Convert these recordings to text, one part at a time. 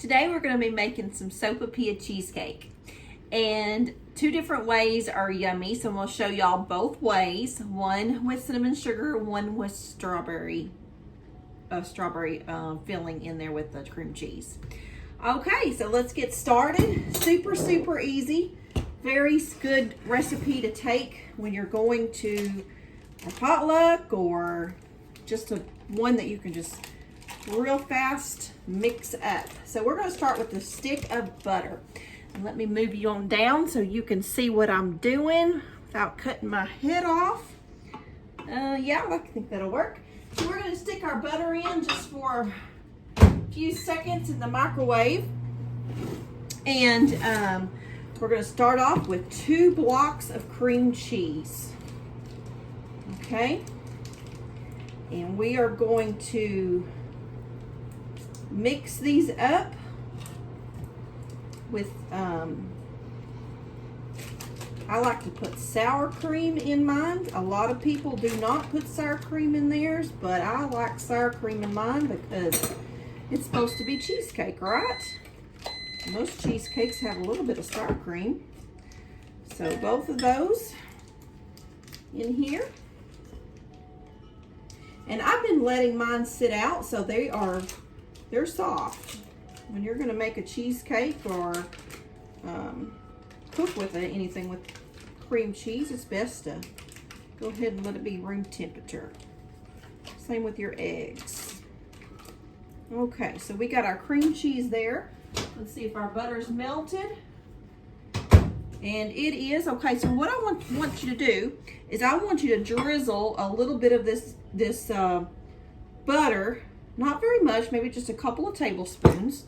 Today we're going to be making some Sopapilla cheesecake. And two different ways are yummy, so I'm going to show y'all both ways. One with cinnamon sugar, one with strawberry filling in there with the cream cheese. Okay, so let's get started. Super easy. Very good recipe to take when you're going to a potluck or just one that you can just real fast mix up. So we're going to start with a stick of butter. And let me move you on down so you can see what I'm doing without cutting my head off. Yeah, I think that'll work. So we're going to stick our butter in just for a few seconds in the microwave. And we're going to start off with 2 blocks of cream cheese. Okay. And we are going to mix these up with, I like to put sour cream in mine. A lot of people do not put sour cream in theirs, but I like sour cream in mine because it's supposed to be cheesecake, right? Most cheesecakes have a little bit of sour cream. So both of those in here. And I've been letting mine sit out so they're soft. When you're gonna make a cheesecake or cook with anything with cream cheese, it's best to go ahead and let it be room temperature. Same with your eggs. Okay, so we got our cream cheese there. Let's see if our butter's melted. And it is. Okay, so what I want you to do is I want you to drizzle a little bit of this butter, not very much, maybe just a couple of tablespoons,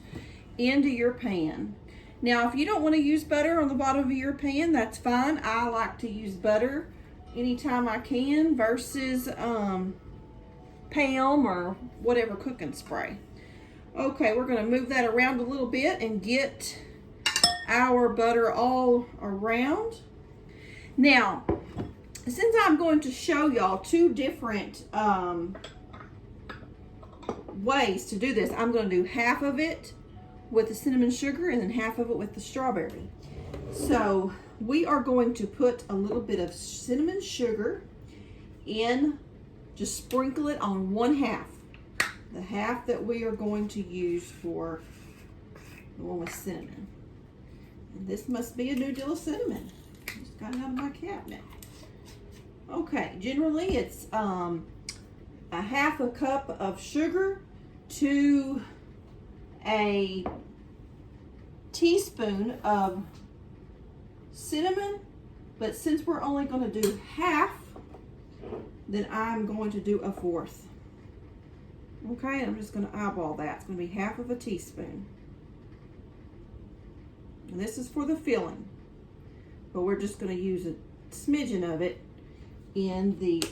into your pan. Now, if you don't want to use butter on the bottom of your pan, that's fine. I like to use butter anytime I can versus Pam or whatever cooking spray. Okay, we're going to move that around a little bit and get our butter all around. Now, since I'm going to show y'all 2 different ways to do this, I'm going to do half of it with the cinnamon sugar and then half of it with the strawberry. So we are going to put a little bit of cinnamon sugar in, just sprinkle it on 1/2. The half that we are going to use for the one with cinnamon. And this must be a new deal of cinnamon. Just got it out of my cabinet. Okay, generally it's a 1/2 cup of sugar to a teaspoon of cinnamon, but since we're only going to do half, then I'm going to do 1/4. Okay, I'm just going to eyeball that. It's going to be 1/2 teaspoon. And this is for the filling, but we're just going to use a smidgen of it in the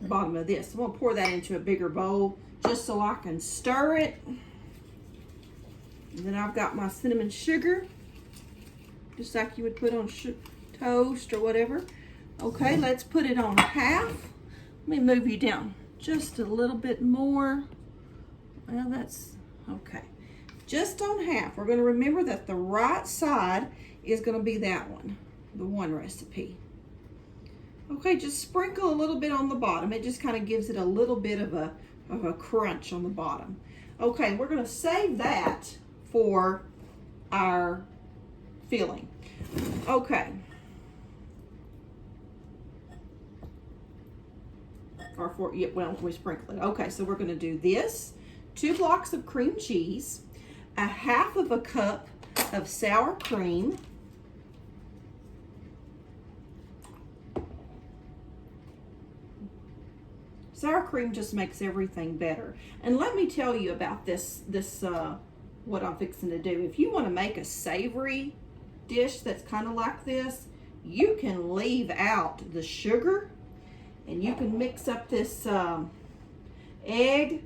bottom of this. I'm going to pour that into a bigger bowl just so I can stir it. And then I've got my cinnamon sugar, just like you would put on toast or whatever. Okay, let's put it on 1/2. Let me move you down just a little bit more. Well, that's okay. Just on 1/2. We're going to remember that the right side is going to be that one, the one recipe. Okay, just sprinkle a little bit on the bottom. It just kind of gives it a little bit of a crunch on the bottom. Okay, we're going to save that for our filling. Okay. We sprinkle it. Okay, so we're going to do this. 2 blocks of cream cheese, a 1/2 cup of sour cream, sour cream just makes everything better. And let me tell you about this what I'm fixing to do. If you want to make a savory dish that's kind of like this, you can leave out the sugar and you can mix up this egg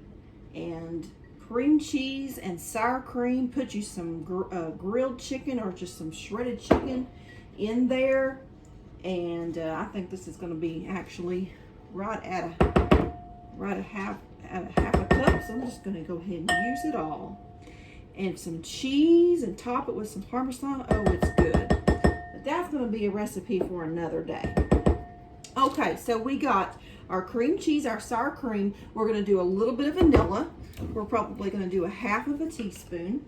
and cream cheese and sour cream. Put you some grilled chicken or just some shredded chicken in there, and I think this is going to be actually right at a add a half a cup, so I'm just gonna go ahead and use it all. And some cheese and top it with some Parmesan. Oh, it's good. But that's gonna be a recipe for another day. Okay, so we got our cream cheese, our sour cream. We're gonna do a little bit of vanilla. We're probably gonna do a half of a teaspoon.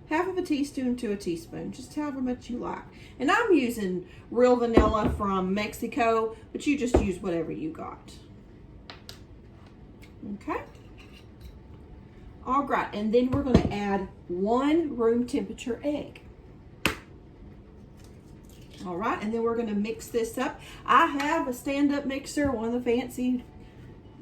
Half of a teaspoon to a teaspoon, just however much you like. And I'm using real vanilla from Mexico, but you just use whatever you got. Okay. All right, and then we're gonna add 1 room temperature egg. All right, and then we're gonna mix this up. I have a stand-up mixer, one of the fancy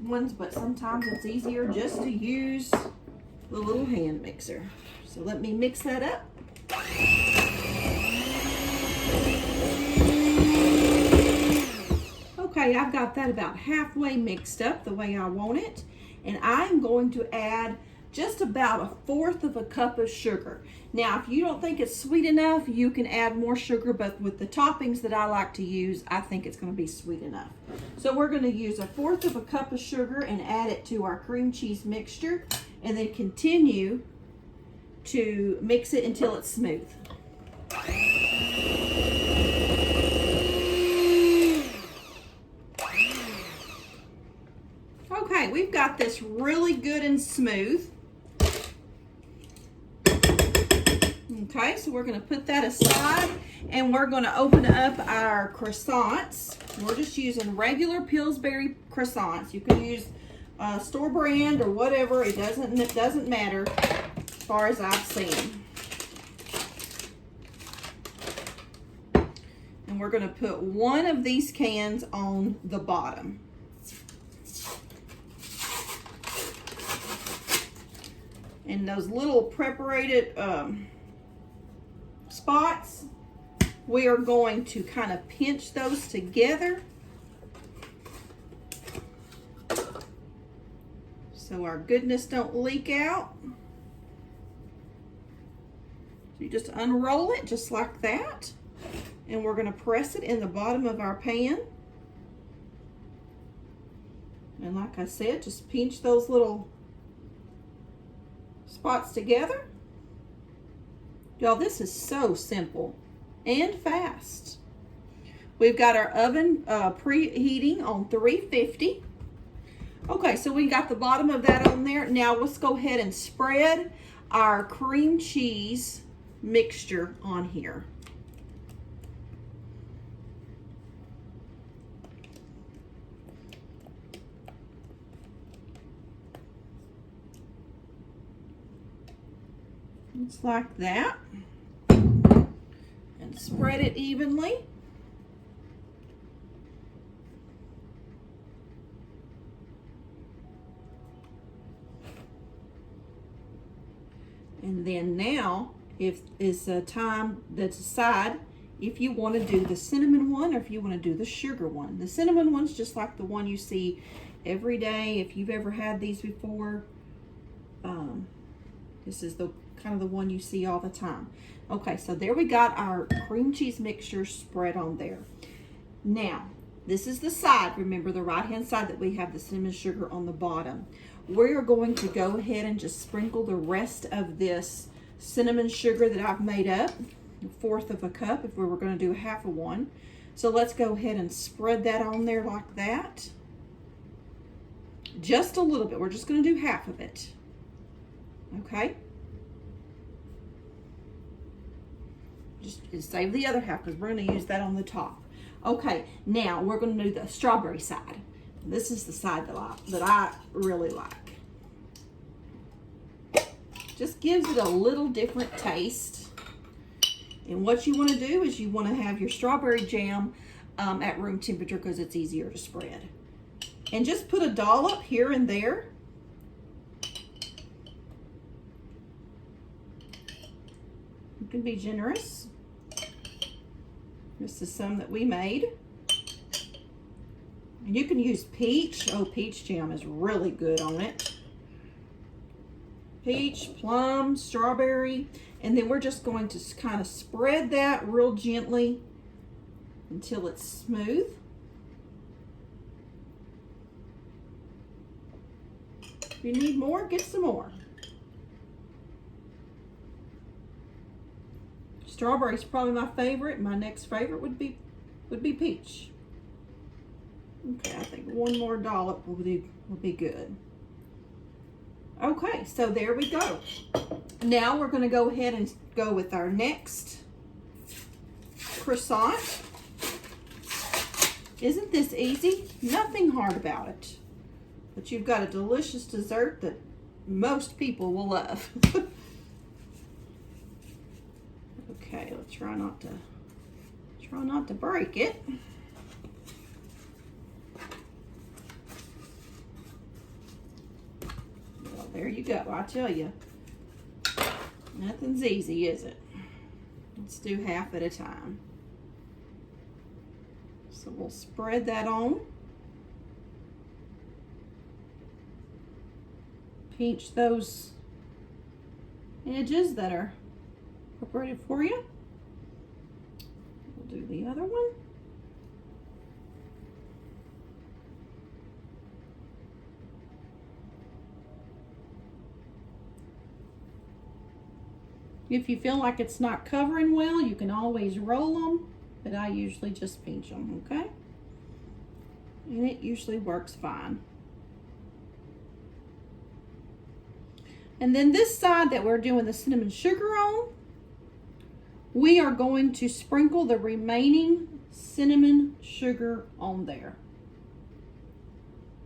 ones, but sometimes it's easier just to use the little hand mixer. So let me mix that up. Okay, I've got that about halfway mixed up the way I want it. And I'm going to add just about 1/4 of a cup of sugar. Now, if you don't think it's sweet enough, you can add more sugar, but with the toppings that I like to use, I think it's gonna be sweet enough. So we're gonna use 1/4 of a cup of sugar and add it to our cream cheese mixture, and then continue to mix it until it's smooth. Okay, we've got this really good and smooth. Okay, so we're gonna put that aside and we're gonna open up our croissants. We're just using regular Pillsbury croissants. You can use store brand or whatever. It doesn't matter as far as I've seen. And we're gonna put 1 of these cans on the bottom. And those little preparated spots, we are going to kind of pinch those together so our goodness don't leak out. So you just unroll it just like that, and we're going to press it in the bottom of our pan. And like I said, just pinch those little spots together. Y'all, this is so simple and fast. We've got our oven preheating on 350. Okay, so we got the bottom of that on there. Now let's go ahead and spread our cream cheese mixture on here. Just like that, and spread it evenly. And then now, if it's a time to decide if you want to do the cinnamon one or if you want to do the sugar one. The cinnamon one's just like the one you see every day. If you've ever had these before, this is the kind of the one you see all the time. Okay, so there we got our cream cheese mixture spread on there. Now, this is the side, remember the right-hand side that we have the cinnamon sugar on the bottom. We're going to go ahead and just sprinkle the rest of this cinnamon sugar that I've made up, 1/4 of a cup if we were going to do 1/2 of one. So let's go ahead and spread that on there like that. Just a little bit, we're just going to do 1/2 of it. Okay? Just save the other 1/2 because we're going to use that on the top. Okay, now we're going to do the strawberry side. This is the side that I really like. Just gives it a little different taste. And what you want to do is you want to have your strawberry jam at room temperature because it's easier to spread. And just put a dollop here and there. You can be generous. This is some that we made. And you can use peach. Oh, peach jam is really good on it. Peach, plum, strawberry. And then we're just going to kind of spread that real gently until it's smooth. you need more, get some more. Strawberry is probably my favorite. My next favorite would be peach. Okay, I think one more dollop will be good. Okay, so there we go. Now we're going to go ahead and go with our next croissant. Isn't this easy? Nothing hard about it. But you've got a delicious dessert that most people will love. Okay, let's try not to break it. Well, there you go. I tell you, nothing's easy, is it? Let's do half at a time. So we'll spread that on. Pinch those edges that are separated for you. We'll do the other one. If you feel like it's not covering well, you can always roll them, but I usually just pinch them, okay? And it usually works fine. And then this side that we're doing the cinnamon sugar on, we are going to sprinkle the remaining cinnamon sugar on there.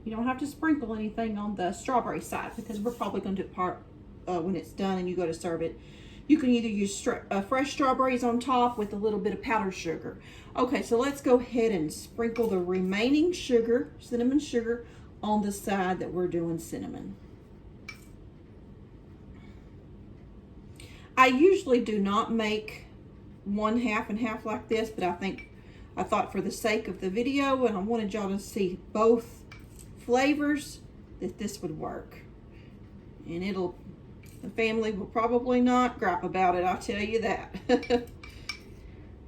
You don't have to sprinkle anything on the strawberry side because we're probably going to do it part when it's done and you go to serve it. You can either use fresh strawberries on top with a little bit of powdered sugar. Okay, so let's go ahead and sprinkle the remaining sugar, cinnamon sugar, on the side that we're doing cinnamon. I usually do not make one half and half like this, but I thought for the sake of the video and I wanted y'all to see both flavors that this would work. And the family will probably not gripe about it, I'll tell you that.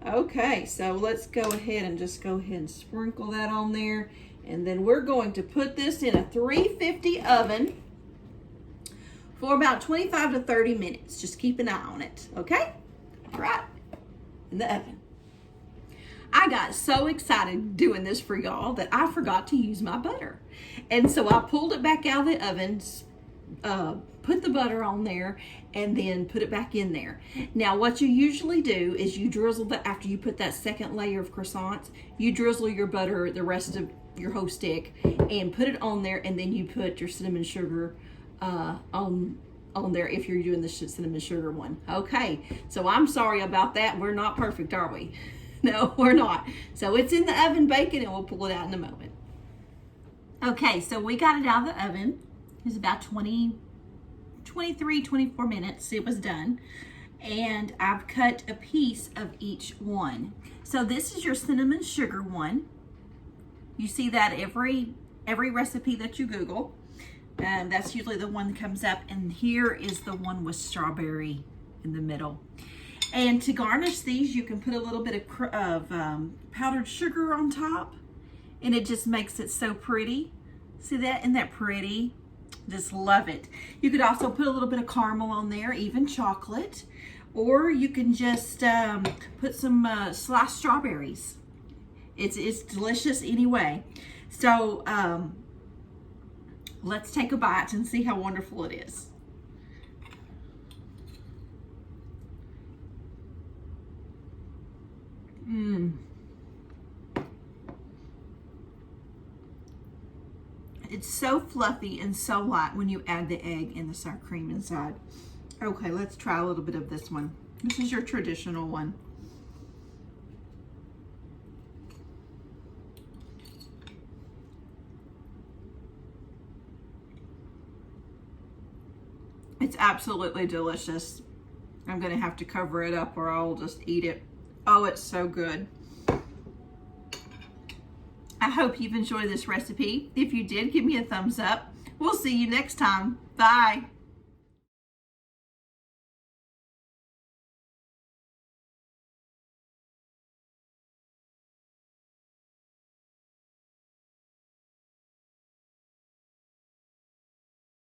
Okay, so let's go ahead and sprinkle that on there. And then we're going to put this in a 350 oven for about 25 to 30 minutes. Just keep an eye on it, okay? Right in the oven. I got so excited doing this for y'all that I forgot to use my butter. And so I pulled it back out of the oven, put the butter on there, and then put it back in there. Now what you usually do is you drizzle after you put that second layer of croissants, you drizzle your butter, the rest of your whole stick, and put it on there, and then you put your cinnamon sugar on there if you're doing the cinnamon sugar one. Okay, so I'm sorry about that. We're not perfect, are we? No, we're not. So it's in the oven baking and we'll pull it out in a moment. Okay, so we got it out of the oven. It was about 23, 24 minutes it was done. And I've cut a piece of each one. So this is your cinnamon sugar one. You see that every recipe that you Google. That's usually the one that comes up. And here is the one with strawberry in the middle. And to garnish these, you can put a little bit of powdered sugar on top. And it just makes it so pretty. See that? Isn't that pretty? Just love it. You could also put a little bit of caramel on there, even chocolate. Or you can just put some sliced strawberries. It's delicious anyway. So let's take a bite and see how wonderful it is. It's so fluffy and so light when you add the egg and the sour cream inside. Okay, let's try a little bit of this one. This is your traditional one. It's absolutely delicious. I'm gonna have to cover it up or I'll just eat it. Oh, it's so good. I hope you've enjoyed this recipe. If you did, give me a thumbs up. We'll see you next time. Bye.